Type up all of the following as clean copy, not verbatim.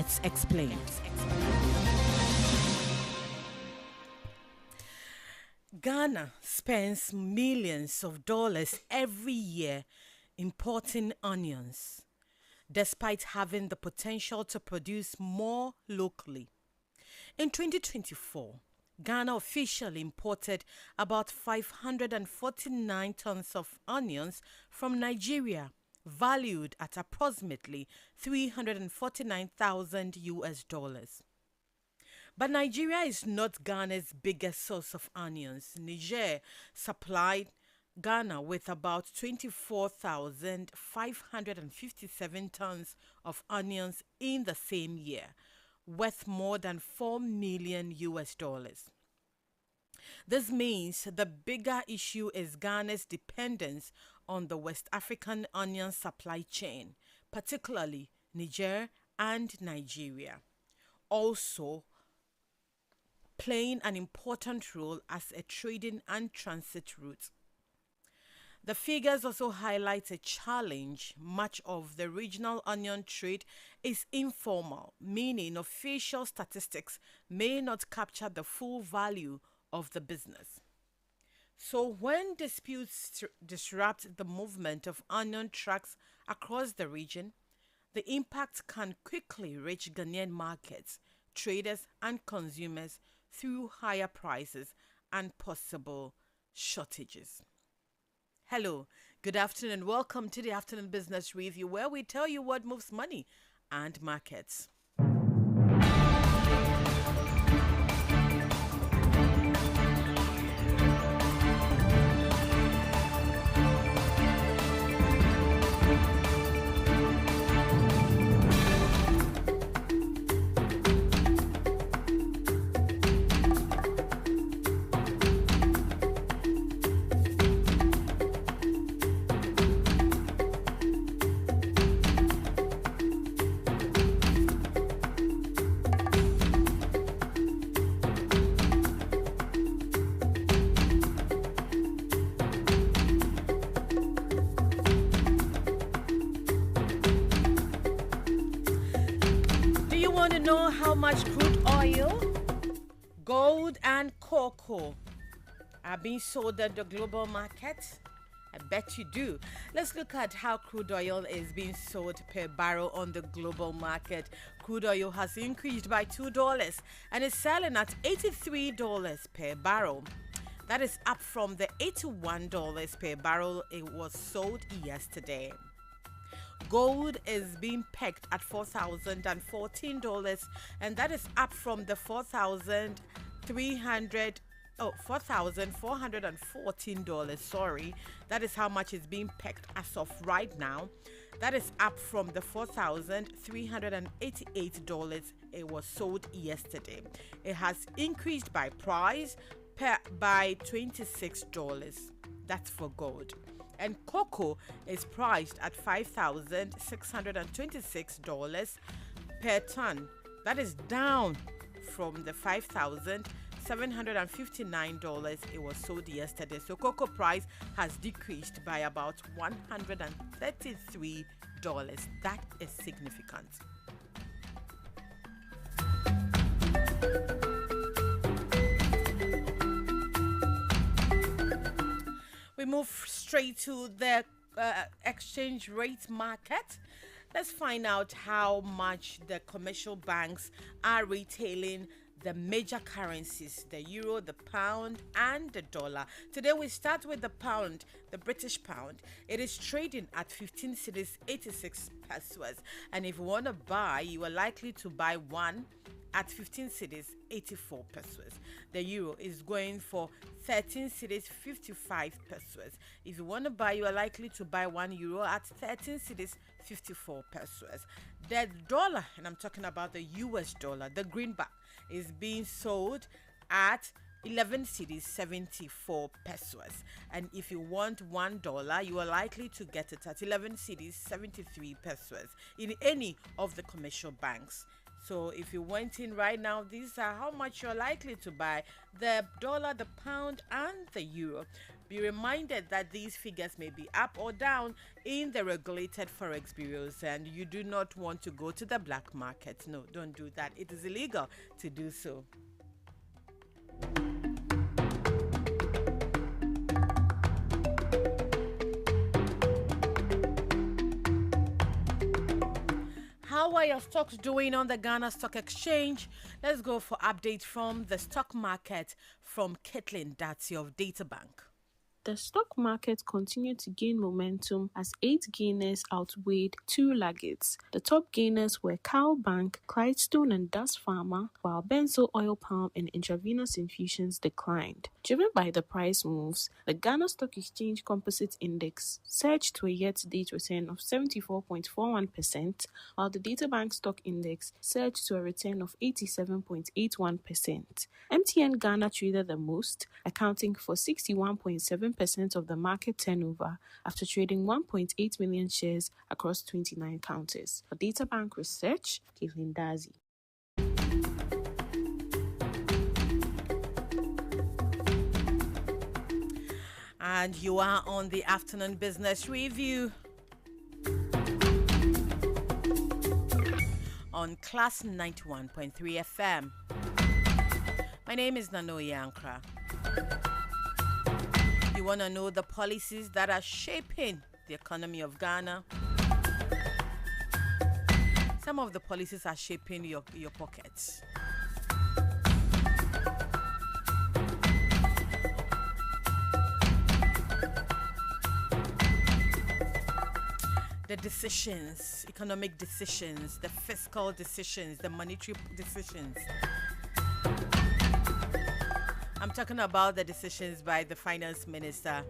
Let's explain. Ghana spends millions of dollars every year importing onions, despite having the potential to produce more locally. In 2024, Ghana officially imported about 549 tons of onions from Nigeria, valued at approximately 349,000 US dollars. But Nigeria is not Ghana's biggest source of onions. Niger supplied Ghana with about 24,557 tons of onions in the same year, worth more than 4 million US dollars. This means the bigger issue is Ghana's dependence on the West African onion supply chain, particularly Niger and Nigeria. Also, playing an important role as a trading and transit route. The figures also highlight a challenge. Much of the regional onion trade is informal, meaning official statistics may not capture the full value of the business. So, when disputes disrupt the movement of onion trucks across the region, the impact can quickly reach Ghanaian markets, traders, and consumers through higher prices and possible shortages. Hello, good afternoon. Welcome to the Afternoon Business Review, where we tell you what moves money and markets. Want to know how much crude oil, gold, and cocoa are being sold at the global market? I bet you do. Let's look at how crude oil is being sold per barrel on the global market. Crude oil has increased by $2 and is selling at $83 per barrel. That is up from the $81 per barrel it was sold yesterday. Gold is being pegged at $4,014, and that is up from the $4,414. Sorry, that is how much is being pegged as of right now. That is up from the $4,388 it was sold yesterday. It has increased by price by $26. That's for gold. And cocoa is priced at $5,626 per ton. That is down from the $5,759 it was sold yesterday. So cocoa price has decreased by about $133. That is significant. We move straight to the exchange rate market. Let's find out how much the commercial banks are retailing the major currencies, the euro, the pound, and the dollar. Today we start with the pound, the British pound. It is trading at 15 cedis 86 pesos. And if you want to buy, you are likely to buy one at 15 cedis 84 pesos. The euro is going for 13 cedis 55 pesos. If you want to buy, you are likely to buy 1 euro at 13 cedis 54 pesos. The dollar, and I'm talking about the US dollar, the greenback, is being sold at 11 cedis 74 pesos. And if you want $1, you are likely to get it at 11 cedis 73 pesos in any of the commercial banks. So if you went in right now, these are how much you're likely to buy: the dollar, the pound, and the euro. Be reminded that these figures may be up or down in the regulated forex bureaus, and you do not want to go to the black market. No, don't do that. It is illegal to do so. How are your stocks doing on the Ghana Stock Exchange? Let's go for updates from the stock market from Caitlin Datsy of Databank. The stock market continued to gain momentum as 8 gainers outweighed 2 laggards. The top gainers were Cowbank, Clydestone and Das Pharma, while Benzo Oil Palm and intravenous infusions declined. Driven by the price moves, the Ghana Stock Exchange Composite Index surged to a year-to-date return of 74.41%, while the Databank Stock Index surged to a return of 87.81%. MTN Ghana traded the most, accounting for 61.7% of the market turnover after trading 1.8 million shares across 29 counters. For Databank Research, Caitlin Dazi. And you are on the afternoon business review on Class 91.3 FM. My name is Oye Ankrah. You want to know the policies that are shaping the economy of Ghana? Some of the policies are shaping your pockets. The decisions, economic decisions, the fiscal decisions, the monetary decisions. I'm talking about the decisions by the finance minister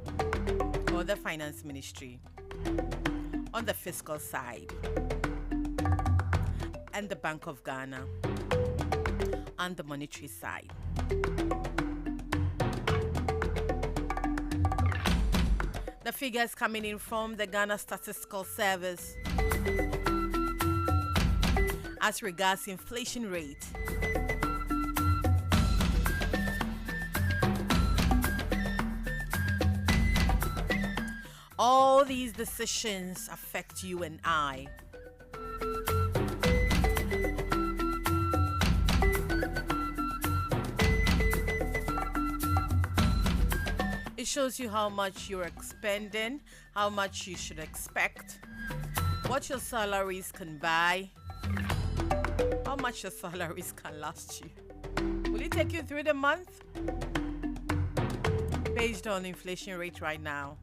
or the finance ministry on the fiscal side, and the Bank of Ghana on the monetary side. The figures coming in from the Ghana Statistical Service as regards inflation rate. All these decisions affect you and I. It shows you how much you're expending, how much you should expect, what your salaries can buy, how much your salaries can last you. Will it take you through the month? Based on inflation rate right now.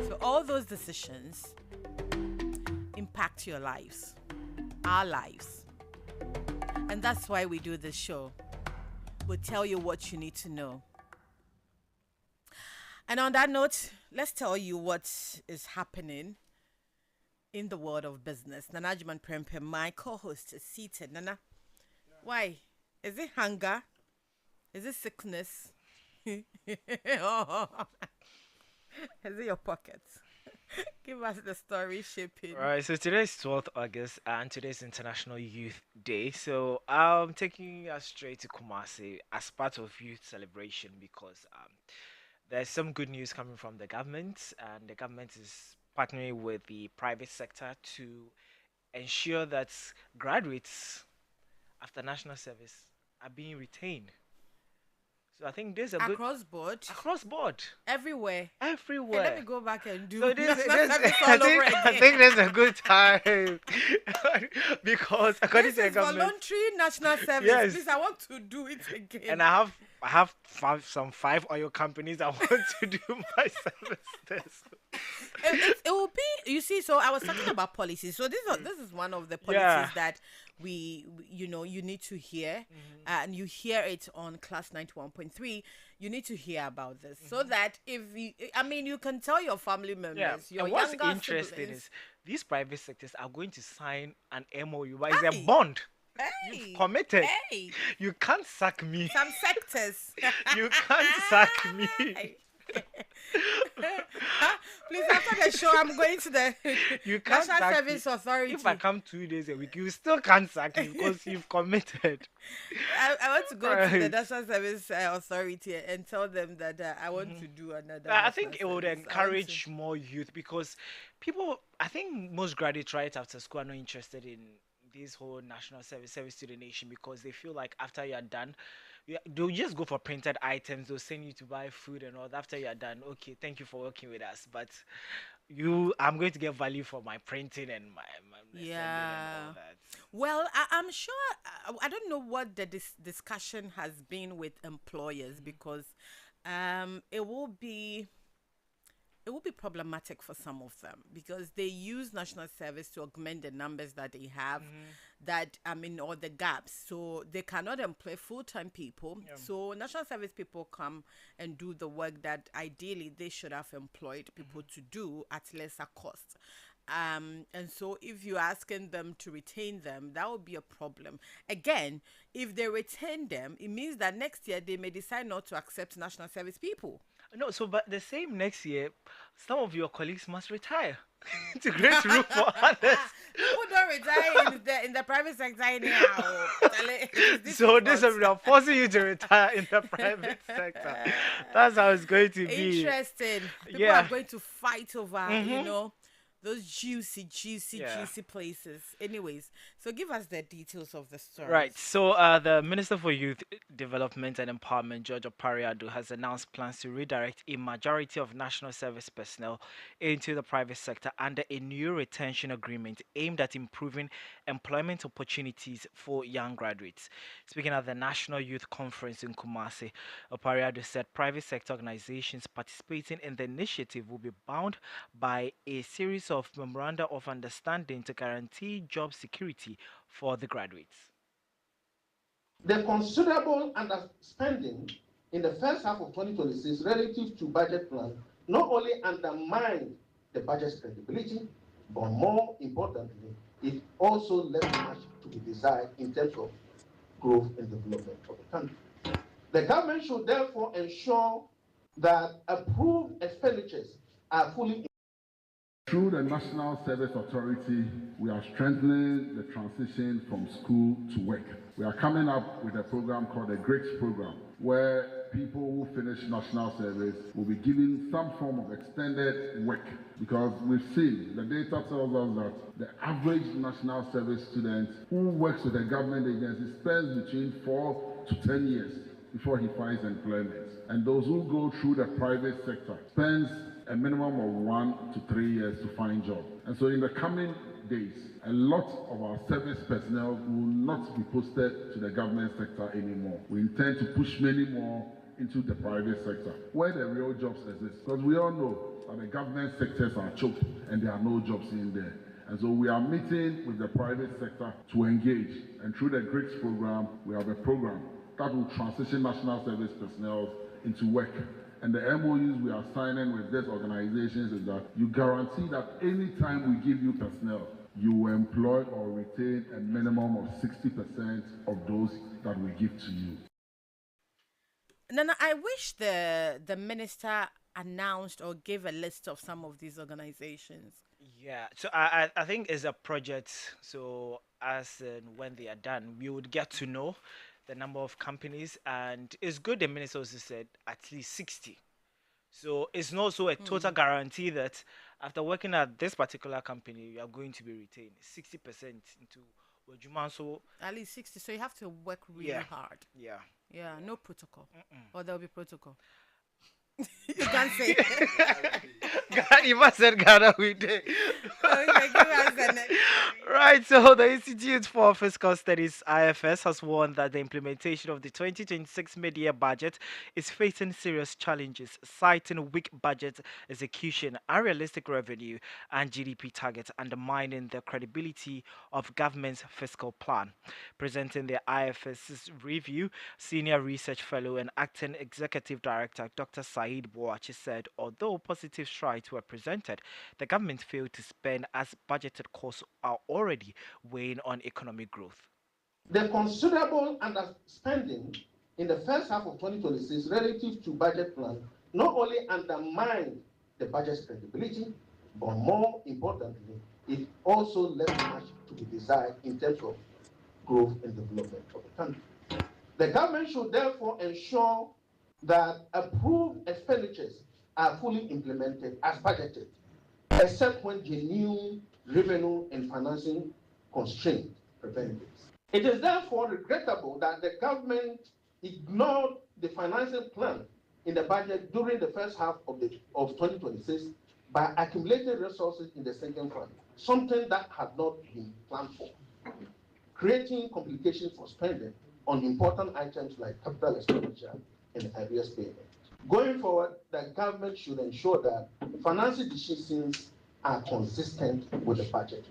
So all those decisions impact your lives, our lives. And that's why we do this show. We'll tell you what you need to know. And on that note, let's tell you what is happening in the world of business. Nana Juman Prempe, my co-host, is seated. Nana, why? Is it hunger? Is it sickness? Is it your pockets? Give us the story shaping. All right, so today is 12th August and today is International Youth Day. So I'm taking us straight to Kumasi as part of youth celebration because there's some good news coming from the government, and the government is partnering with the private sector to ensure that graduates after national service are being retained. So I think there's a good Across board, everywhere. Hey, let me go back and do So national service all over I again. think there's a good time because according to the This is government, voluntary national service. Yes. Please, I want to do it again. and I have some five oil companies that want to do my service there. It will be, you see, so I was talking about policies. So this is one of the policies Yeah. that you need to hear, and you hear it on Class 91.3. You need to hear about this so that you can tell your family members, your and what's younger interesting siblings. is these private sectors are going to sign an MOU, but it's Hey. a bond. Hey, You've committed. hey, You can't sack me. some sectors. You can't sack me. Please, after the show, I'm going to the You can't National sack me. Service If I Authority. come 2 days a week, you still can't sack me because you've committed. I want to go to the Right. National Service Authority and tell them that I want Mhm. to do another I national think it would service. I want to. encourage more youth because people, I think most graduates right after school are not interested in this whole national service to the nation because they feel like after you're done, they'll just go for printed items. They'll send you to buy food and all. After you're done, okay, thank you for working with us, but I'm going to get value for my printing and my sending and all Yeah. that. Well, I'm sure. I don't know what the discussion has been with employers because it will be problematic for some of them because they use national service to augment the numbers that they have, Hmm. that I mean, or the gaps, so they cannot employ full-time people. Yeah. So national service people come and do the work that ideally they should have employed people Hmm. to do at lesser cost. And so if you're asking them to retain them, that would be a problem. Again, if they retain them, it means that next year they may decide not to accept national service people. No, so but the same next year, some of your colleagues must retire to create room for others. People don't retire in the private sector anyhow. Charlie, it is So this difficult. is now forcing you to retire in the private sector. That's how it's going to be. Interesting. People are Yeah. going to fight over, Mm-hmm. those juicy, juicy, Yeah. juicy places. Anyways, so give us the details of the Right. stories. So, the Minister for Youth Development and Empowerment, George Opariado, has announced plans to redirect a majority of national service personnel into the private sector under a new retention agreement aimed at improving employment opportunities for young graduates. Speaking at the National Youth Conference in Kumasi, Opariado said private sector organizations participating in the initiative will be bound by a series of memoranda of understanding to guarantee job security for the graduates. The considerable underspending in the first half of 2026 relative to budget plan not only undermined the budget's credibility, but more importantly, it also left much to be desired in terms of growth and development of the country. The government should therefore ensure that approved expenditures are fully. Through the National Service Authority, we are strengthening the transition from school to work. We are coming up with a program called the GRICS program, where people who finish national service will be given some form of extended work. Because we've seen, the data tells us that the average national service student who works with a government agency spends between 4 to 10 years before he finds employment. And those who go through the private sector spends a minimum of 1 to 3 years to find job. And so in the coming days, a lot of our service personnel will not be posted to the government sector anymore. We intend to push many more into the private sector, where the real jobs exist. Because we all know that the government sectors are choked and there are no jobs in there. And so we are meeting with the private sector to engage. And through the GRICS program, we have a program that will transition national service personnel into work. And the MOUs we are signing with these organizations is that you guarantee that anytime we give you personnel, you will employ or retain a minimum of 60% of those that we give to you. Nana, I wish the minister announced or gave a list of some of these organizations. Yeah, so I think it's a project. So as and when they are done, we would get to know the number of companies, and it's good the minister also said at least 60. So it's not so a total guarantee that after working at this particular company, you are going to be retained 60% into Wajuma. So At least 60. So you have to work really yeah, hard. yeah. Yeah, no protocol. Or there'll be protocol. You can't say. God, you must said Ghana we did. Okay, give us the next. Right, so the Institute for Fiscal Studies (IFS) has warned that the implementation of the 2026 mid-year budget is facing serious challenges, citing weak budget execution, unrealistic revenue, and GDP targets, undermining the credibility of government's fiscal plan. Presenting the IFS's review, senior research fellow and acting executive director Dr. Said Boachi said, although positive strides were presented, the government failed to spend as budgeted costs are already weighing on economic growth. The considerable underspending in the first half of 2026 relative to budget plan not only undermined the budget's credibility, but more importantly, it also left much to be desired in terms of growth and development of the country. The government should therefore ensure that approved expenditures are fully implemented as budgeted, except when genuine revenue and financing constraints prevent this. It is therefore regrettable that the government ignored the financing plan in the budget during the first half of 2026 by accumulating resources in the second fund, something that had not been planned for, creating complications for spending on important items like capital expenditure and arrears payment. Going forward, the government should ensure that financing decisions are consistent with the budget.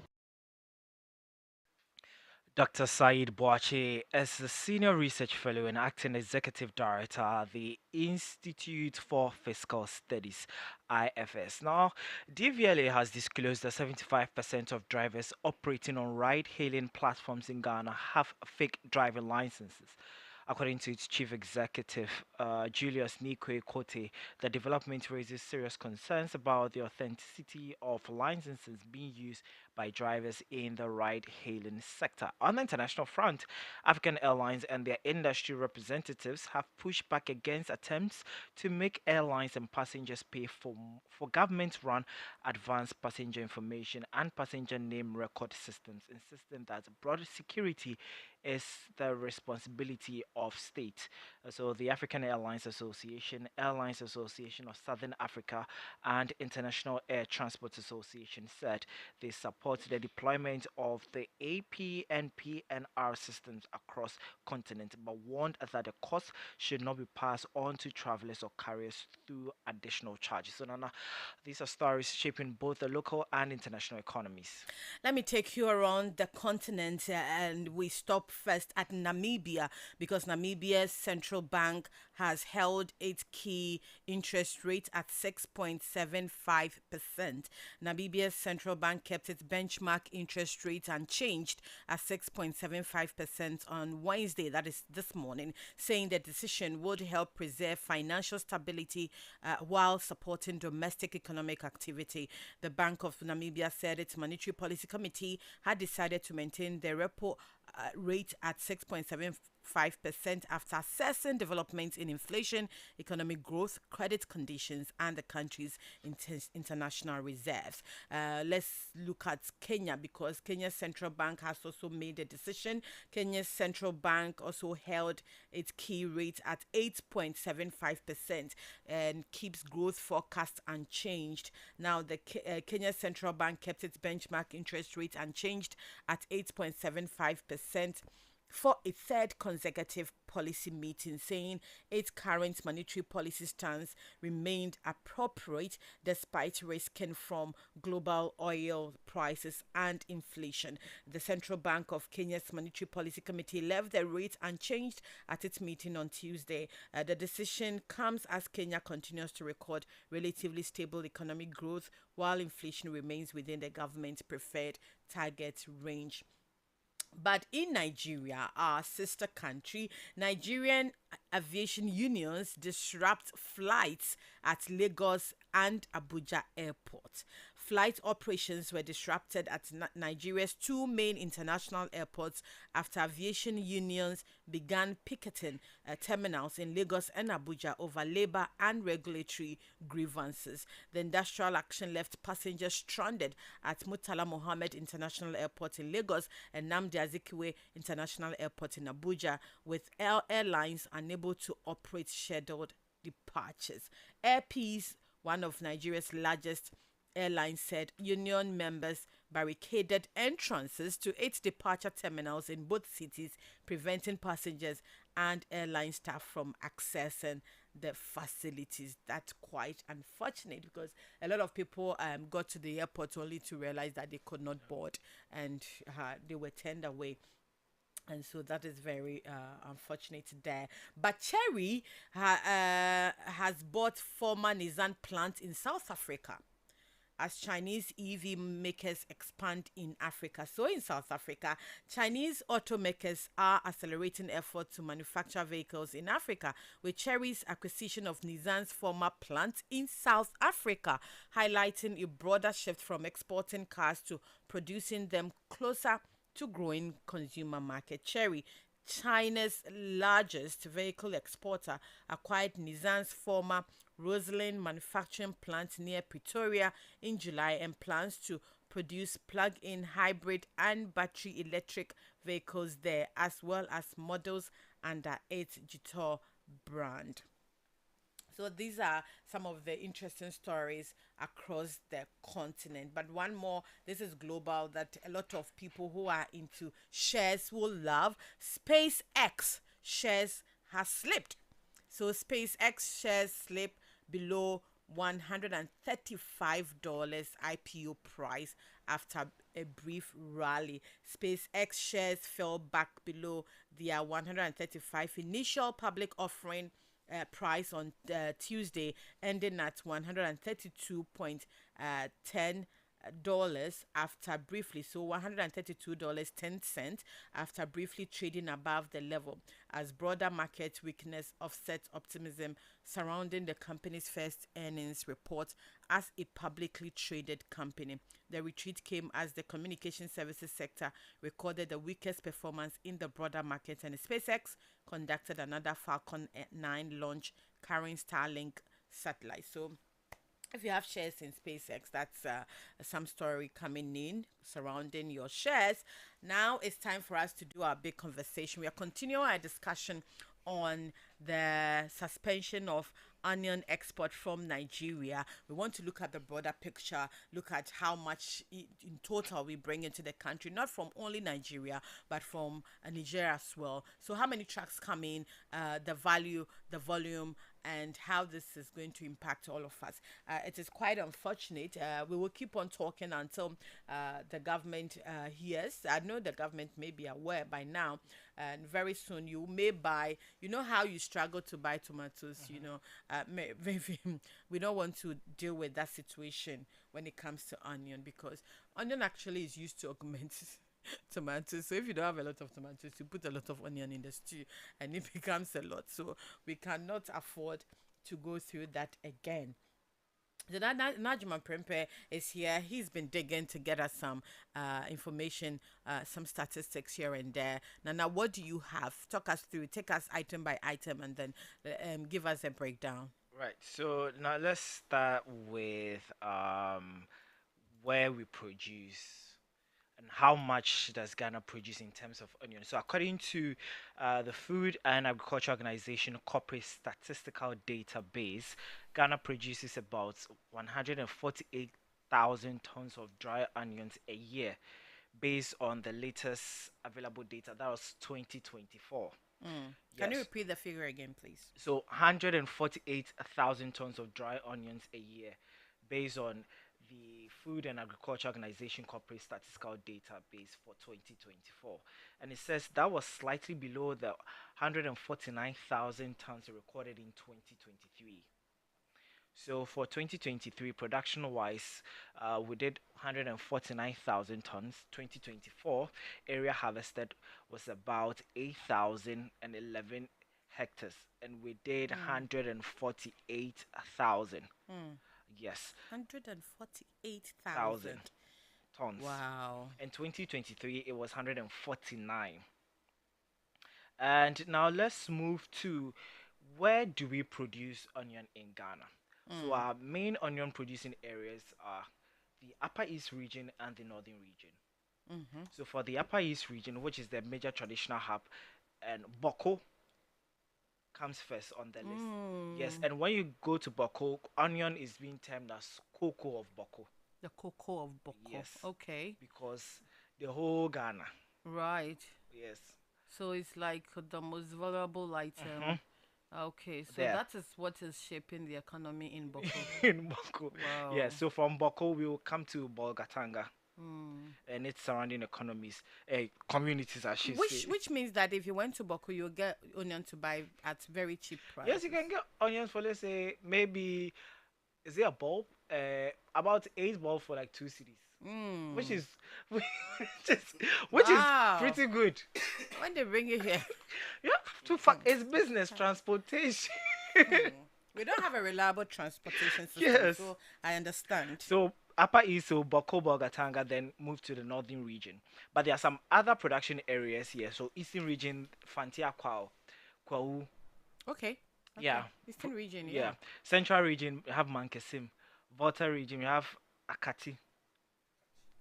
Dr. Saeed Boache is the Senior Research Fellow and Acting Executive Director at the Institute for Fiscal Studies, IFS. Now, DVLA has disclosed that 75% of drivers operating on ride hailing platforms in Ghana have fake driving licenses. According to its chief executive, Julius Nikwe Kote, the development raises serious concerns about the authenticity of licenses being used by drivers in the ride hailing sector. On the international front, African airlines and their industry representatives have pushed back against attempts to make airlines and passengers pay for government run advanced passenger information and passenger name record systems, insisting that broader security is the responsibility of state. So the African Airlines Association of Southern Africa, and International Air Transport Association said they support the deployment of the AP and PNR systems across continent, but warned that the cost should not be passed on to travelers or carriers through additional charges. So Nana, these are stories shaping both the local and international economies. Let me take you around the continent and we stop first at Namibia because Namibia's central bank has held its key interest rate at 6.75%. Namibia's central bank kept its benchmark interest rate unchanged at 6.75% on Wednesday, that is this morning, saying the decision would help preserve financial stability while supporting domestic economic activity. The Bank of Namibia said its monetary policy committee had decided to maintain the repo rate at 6.75% after assessing developments in inflation, economic growth, credit conditions, and the country's international reserves. Let's look at Kenya because Kenya's central bank has also made a decision. Kenya's central bank also held its key rate at 8.75% and keeps growth forecast unchanged. Now, the Kenya central bank kept its benchmark interest rate unchanged at 8.75% for a third consecutive policy meeting, saying its current monetary policy stance remained appropriate despite risking from global oil prices and inflation. The Central Bank of Kenya's Monetary Policy Committee left the rate unchanged at its meeting on Tuesday. The decision comes as Kenya continues to record relatively stable economic growth while inflation remains within the government's preferred target range. But in Nigeria, our sister country, Nigerian aviation unions disrupt flights at Lagos and Abuja airports. Flight operations were disrupted at Nigeria's two main international airports after aviation unions began picketing terminals in Lagos and Abuja over labor and regulatory grievances. The industrial action left passengers stranded at Murtala Mohammed International Airport in Lagos and Nnamdi Azikiwe International Airport in Abuja, with airlines unable to operate scheduled departures. Air Peace, one of Nigeria's largest airlines, said union members barricaded entrances to its departure terminals in both cities, preventing passengers and airline staff from accessing the facilities. That's quite unfortunate because a lot of people got to the airport only to realize that they could not board and they were turned away. And so that is very unfortunate there. But Cherry has bought former Nissan plant in South Africa. as Chinese EV makers expand in Africa. So, in South Africa, Chinese automakers are accelerating efforts to manufacture vehicles in Africa, with Chery's acquisition of Nissan's former plant in South Africa, highlighting a broader shift from exporting cars to producing them closer to growing consumer market. Chery, China's largest vehicle exporter, acquired Nissan's former Roslyn manufacturing plant near Pretoria in July and plans to produce plug-in hybrid and battery electric vehicles there, as well as models under its Jitor brand. So these are some of the interesting stories across the continent. But one more, this is global, that a lot of people who are into shares will love. SpaceX shares has slipped. So SpaceX shares slip below $135 IPO price after a brief rally. SpaceX shares fell back below their 135 initial public offering price on Tuesday, ending at $132.10 after briefly, so $132.10 after briefly trading above the level, as broader market weakness offsets optimism surrounding the company's first earnings report as a publicly traded company. The retreat came as the communication services sector recorded the weakest performance in the broader market, and SpaceX conducted another Falcon 9 launch carrying Starlink satellite. So if you have shares in SpaceX, that's some story coming in surrounding your shares. Now it's time for us to do our big conversation. We are continuing our discussion on the suspension of onion export from Nigeria. We want to look at the broader picture, look at how much in total we bring into the country, not from only Nigeria, but from Nigeria as well. So how many trucks come in, the value, the volume, and how this is going to impact all of us. It is quite unfortunate. We will keep on talking until the government hears. I know the government may be aware by now, and very soon you may buy. You know how you struggle to buy tomatoes. You know, maybe we don't want to deal with that situation when it comes to onion, because onion actually is used to augment tomatoes. So if you don't have a lot of tomatoes, you put a lot of onion in the stew and it becomes a lot. So we cannot afford to go through that again. So Najman Prempe is here. He's been digging to get us some information, some statistics here and there. Now, what do you have? Talk us through. Take us item by item, and then give us a breakdown. Right. So now let's start with where we produce and how much does Ghana produce in terms of onion. So according to the Food and Agriculture Organization Corporate Statistical Database, Ghana produces about 148,000 tons of dry onions a year, based on the latest available data. That was 2024. Can you Yes. repeat the figure again, please? So 148,000 tons of dry onions a year, based on the Food and Agriculture Organization Corporate Statistical Database for 2024. And it says that was slightly below the 149,000 tons recorded in 2023. So for 2023, production wise, we did 149,000 tons. 2024 area harvested was about 8,011 hectares, and we did 148,000. Yes, 148,000. 1,000 tons. Wow. In 2023, it was 149. And now let's move to, where do we produce onion in Ghana? So our main onion producing areas are the Upper East region and the Northern region. So for the Upper East region, which is the major traditional hub, and Boko comes first on the list. Yes, and when you go to Boko, onion is being termed as cocoa of Boko. The cocoa of Boko. Yes. Okay. Because the whole Ghana. Right. Yes. So it's like the most valuable item. Okay, so There. that is what is shaping the economy in Boko. In Boko. Wow. Yeah, so from Boko we will come to Bolgatanga and its surrounding economies, communities, I should say. Which means that if you went to Boko, you'll get onion to buy at very cheap price. Yes, you can get onions for, let's say, maybe, is it a bulb? about 8 ball for like 2 cities, which is which is which is Wow. pretty good. When they bring you here, Yeah, to fuck it's business transportation. we don't have a reliable transportation system, Yes. so I understand. So Upper East, so Bakobo, Gatanga, then moved to the northern region. But there are some other production areas here. So Eastern region, Fantia Kwao, Kwau, Okay. yeah, Okay. Eastern region, yeah. yeah. Central region, we have Mankesim. Volta region, we have Akati,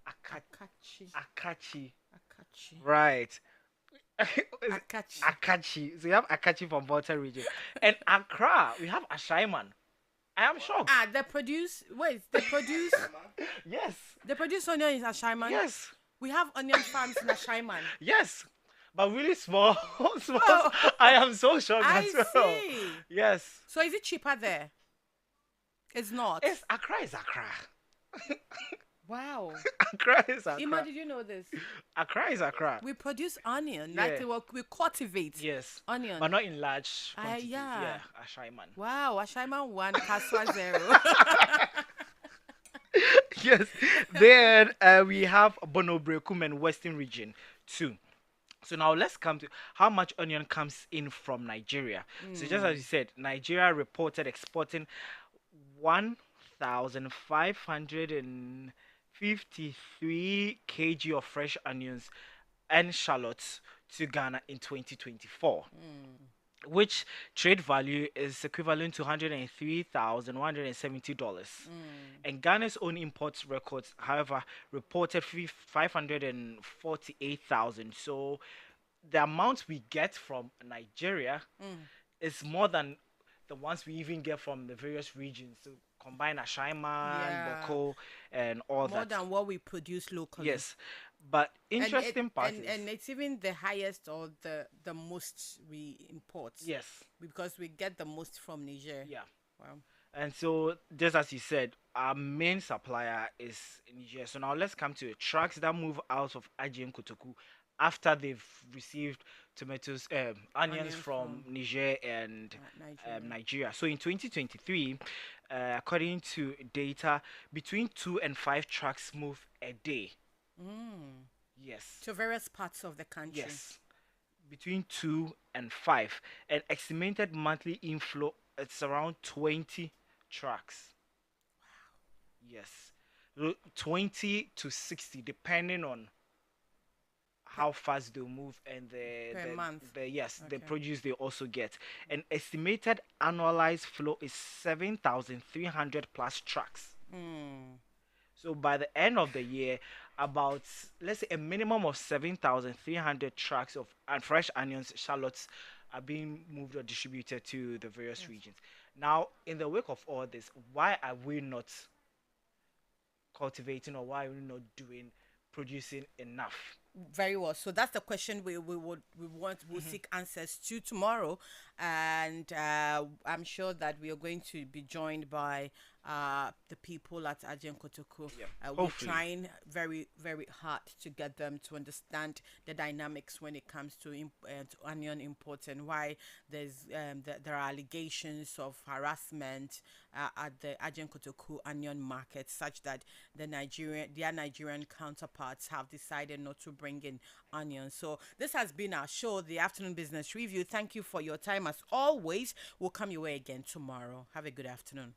Akachi. Akachi, Akachi. right. Akachi. Akachi. So you have Akachi from Volta region. And Accra, we have Ashaiman. I am shocked. Ah, they produce. Wait, they produce. Yes. They produce onion in Ashaiman. Yes. We have onion farms in Ashaiman. Yes. But really small. Small. Oh, I am so shocked I as well. see. Yes. So is it cheaper there? It's not. It's Accra is Accra. Wow. Accra is Ima, Accra. did you know this? Accra is Accra. We produce onion, Yeah. like we cultivate Yes. onion. But not in large quantities. yeah. Yeah. Ashaiman. Wow, Ashaiman 1, Kaswa 0. Yes. Then we have Bonobrekum and Western region too. So now let's come to how much onion comes in from Nigeria. So just as you said, Nigeria reported exporting 1,553 kg of fresh onions and shallots to Ghana in 2024, which trade value is equivalent to $103,170. And Ghana's own imports records, however, reported 548,000. So the amount we get from Nigeria is more than the ones we even get from the various regions. So combine Ashaiman, Yeah. Boko, and all More that. than what we produce locally. Yes, but And interesting part is and it's even the highest or the most we import. yes, Because we get the most from Niger. yeah. Wow. And so, just as you said, our main supplier is Niger. So now let's come to the trucks that move out of Ajin Kotoku after they've received tomatoes, onions from Niger and Nigeria. Nigeria. So in 2023, according to data, between 2 and 5 trucks move a day. Yes. To various parts of the country. Yes. Between 2 and 5. An estimated monthly inflow, it's around 20 trucks. Yes. 20 to 60, depending on how fast they'll move and Per month. the produce they also get. An estimated annualized flow is 7,300 plus trucks. So by the end of the year, about let's say a minimum of 7,300 trucks of and fresh onions, shallots are being moved or distributed to the various regions. Now, in the wake of all this, why are we not cultivating or why are we not doing producing enough? Very well. So that's the question we'll seek answers to tomorrow, and I'm sure that we are going to be joined by the people at Ajen Kotoku. Yeah, We're hopefully. trying very very hard to get them to understand the dynamics when it comes to to onion imports and why there are allegations of harassment at the Ajen Kotoku onion market, such that their Nigerian counterparts have decided not to bring in onions. So this has been our show, the Afternoon Business Review. Thank you for your time as always. We'll come your way again tomorrow. Have a good afternoon.